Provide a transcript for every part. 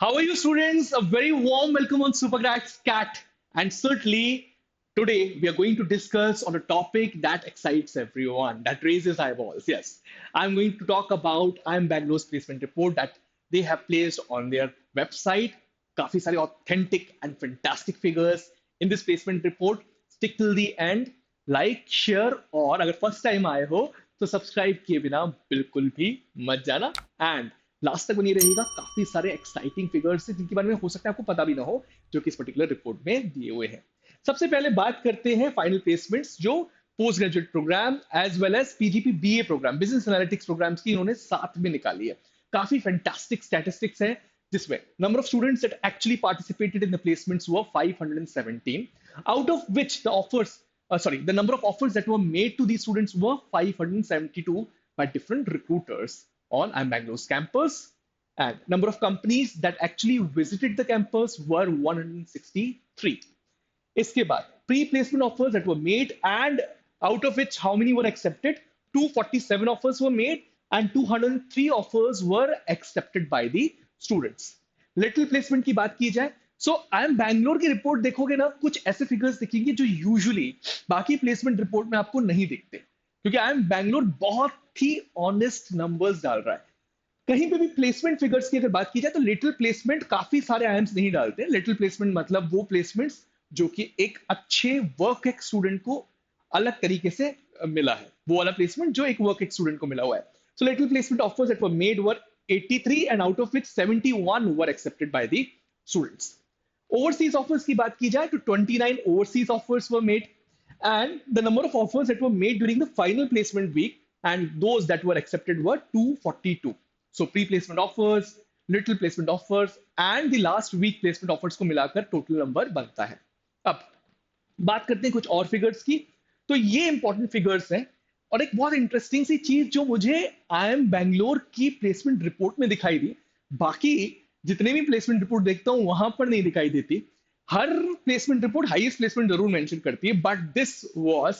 How are you, students? A very warm welcome on Supercracks Cat. And certainly, today we are going to discuss on a topic that excites everyone, that raises eyeballs. Yes, I'm going to talk about IIM Bangalore's placement report that they have placed on their website. काफी सारे authentic and fantastic figures in this placement report. Stick till the end. Like, share और अगर first time आए हो तो subscribe किए बिना बिल्कुल भी मत जाना. एंड लास्ट तक बनी रहेगा. काफी सारे एक्साइटिंग फिगर्स हैं जिनके बारे में हो सकता है आपको पता भी ना हो, जो कि इस पर्टिकुलर रिपोर्ट में दिए हुए हैं. सबसे पहले बात करते हैं फाइनल प्लेसमेंट्स जो post graduate programme as well as PGP BA programme business analytics programmes की इन्होंने साथ में निकाली है. काफी फैंटास्टिक स्टैटिस्टिक्स हैं जिसमें number of students that actually participated in the placements were 517, out of which the number of offers that were made to these students were 572 by different recruiters on IIM Bangalore's campus, and number of companies that actually visited the campus were 163. इसके बाद pre-placement offers that were made, and out of which how many were accepted? 247 offers were made and 203 offers were accepted by the students. Little placement की बात की जाए, सो I am Bangalore की report देखोगे ना, कुछ ऐसे फिगर्स दिखेंगे जो यूजुअली बाकी प्लेसमेंट रिपोर्ट में आपको नहीं दिखते, क्योंकि आई एम बैंगलोर बहुत ही ऑनेस्ट नंबर्स डाल रहा है. कहीं पे भी प्लेसमेंट फिगर्स की अगर बात की जाए तो लिटिल प्लेसमेंट काफी सारे आईएम्स नहीं डालते. लिटिल प्लेसमेंट मतलब वो प्लेसमेंट्स जो कि एक अच्छे वर्क एक्स स्टूडेंट को अलग तरीके से मिला है, वो वाला प्लेसमेंट जो एक वर्क एक्स स्टूडेंट को मिला हुआ है. So little placement offers that were made were 83 and out of which 71 were accepted by the students. Overseas offers की बात की जाए तो 29 overseas offers were made, and the number of offers that were made during the final placement week and those that were accepted were 242. So pre-placement offers, little placement offers and the last week placement offers को मिलाकर total number बनता है. अब बात करते हैं कुछ और फिगर्स की. तो ये इंपॉर्टेंट फिगर्स हैं, और एक बहुत इंटरेस्टिंग सी चीज जो मुझे IIM बैंगलोर की प्लेसमेंट रिपोर्ट में दिखाई दी, बाकी जितने भी प्लेसमेंट रिपोर्ट देखता हूं वहां पर नहीं दिखाई देती. हर प्लेसमेंट रिपोर्ट हाईएस्ट प्लेसमेंट जरूर मेंशन करती है, but this was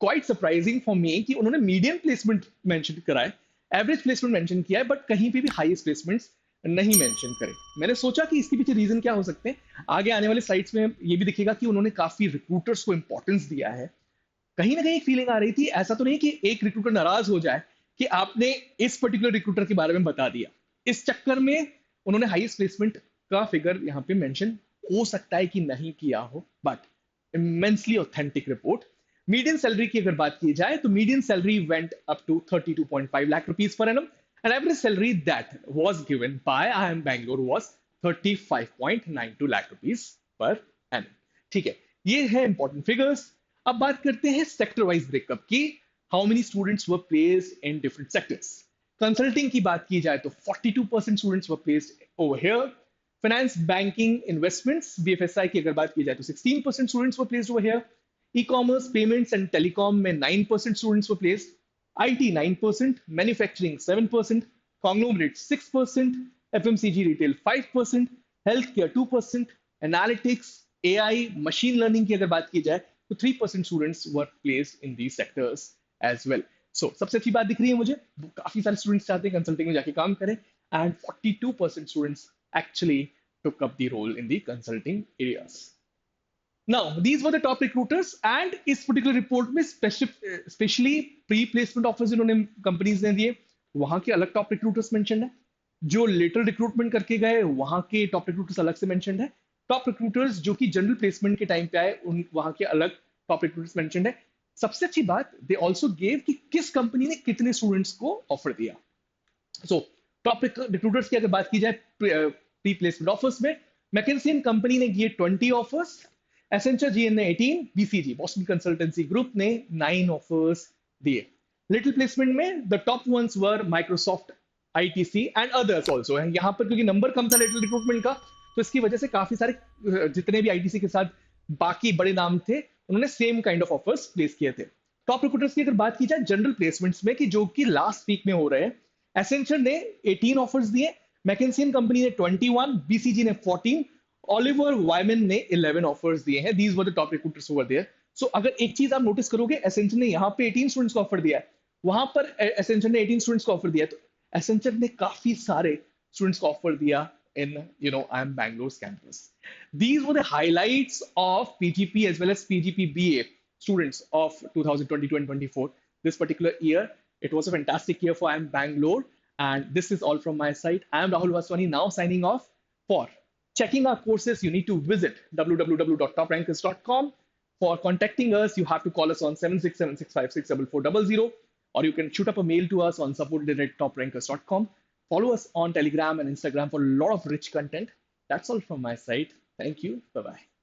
quite surprising for me कि उन्होंने मीडियम प्लेसमेंट मेंशन करा है, एवरेज प्लेसमेंट मेंशन किया है, बट कहीं पे भी हाईएस्ट प्लेसमेंट्स नहीं मेंशन करे. मैंने सोचा कि इसके पीछे रीजन क्या हो सकते हैं. आगे आने वाले स्लाइड्स में ये भी दिखेगा कि उन्होंने काफी रिक्रूटर्स को इंपॉर्टेंस दिया है. कहीं ना कहीं एक फीलिंग आ रही थी, ऐसा तो नहीं कि एक रिक्रूटर नाराज हो जाए कि आपने इस पर्टिकुलर रिक्रूटर के बारे में बता दिया. इस चक्कर में उन्होंने हाईएस्ट प्लेसमेंट का फिगर यहाँ पे मेंशन हो सकता है कि नहीं किया हो, but immensely authentic report. Median salary की अगर बात की जाए तो median salary went up to 32.5 lakh rupees per annum, and average salary that was given by IIM Bangalore was 35.92 lakh rupees per annum. ठीक है, ये है इंपॉर्टेंट फिगर्स. अब बात करते हैं सेक्टर वाइज ब्रेकअप की. How many students were placed in different sectors. Consulting की बात की जाए तो 42% students were placed over here. Finance, banking, investments, BFSI की अगर बात की जाए तो 16% students were placed over here. E commerce, payments and telecom में 9% students were placed. IT 9%, manufacturing 7%, conglomerate 6%, FMCG retail 5%, health care 2%, analytics, AI, machine learning की अगर बात की जाए तो 3% students were placed in these sectors as well. So सबसे अच्छी बात दिख रही है मुझे, काफी सारे स्टूडेंट्स चाहते हैं कंसल्टिंग में जाके काम करें, and 42% students actually took up the role in the consulting areas. Now, these were the top recruiters, and इस particular report में स्पेशली प्री प्लेसमेंट ऑफर्स इन्होंने कंपनीज ने दिए, वहां के अलग टॉप रिक्रूटर्स मेंशन्ड है. जो लेटर रिक्रूटमेंट करके गए वहां के टॉप रिक्रूटर्स अलग से मेंशन्ड है. टॉप रिक्रूटर्स जो कि जनरल प्लेसमेंट के टाइम पे आए उन वहां के अलग टॉप रिक्रूटर्स मेंशन्ड है. सबसे अच्छी बात, दे आल्सो गेव कि किस कंपनी ने कितने स्टूडेंट्स को ऑफर दिया. सो टॉप रिक्रूटर्स की अगर बात की जाए प्री प्लेसमेंट ऑफर्स में, मैकेंसी कंपनी ने दिए 20 ऑफर्स, एसेंचर जीएन ने 18, बीसीजी बॉस्टन कंसल्टेंसी ग्रुप ने 9 ऑफर्स दिए. लिटिल प्लेसमेंट में the top ones were Microsoft, ITC and others also है. यहाँ पर क्योंकि नंबर कम था लिटिल रिक्रूटमेंट का, तो इसकी वजह से काफी सारे जितने भी आईटीसी के साथ बाकी बड़े नाम थे उन्होंने same kind of offers place किए थे. टॉप रिक्रूटर्स की अगर बात की जाए जनरल प्लेसमेंट्स में कि जो कि लास्ट वीक में हो रहे हैं, एसेंचर ने 18 ऑफर्स दिए, मैकेंसी कंपनी ने 21, बीसीजी ने 14, ओलिवर वायमन ने 11 ऑफर्स दिए हैं. These were the top recruiters over there. So अगर एक चीज आप नोटिस करोगे, एसेंचर ने यहाँ पे 18 स्टूडेंट्स को ऑफर दिया है, वहां पर एसेंचर ने 18 स्टूडेंट्स को ऑफर दिया है, तो एसेंचर ने काफी सारे स्टूडेंट्स को ऑफर दिया in IIM Bangalore's campus. These were the highlights of PGP as well as PGP BA students of 2022 and 24. This particular year, it was a fantastic year for IIM Bangalore. And this is all from my side. I am Rahul Vaswani, now signing off. For checking our courses, you need to visit www.toprankers.com. For contacting us, you have to call us on 767-656-4400, or you can shoot up a mail to us on support@toprankers.com. Follow us on Telegram and Instagram for a lot of rich content. That's all from my side. Thank you. Bye bye.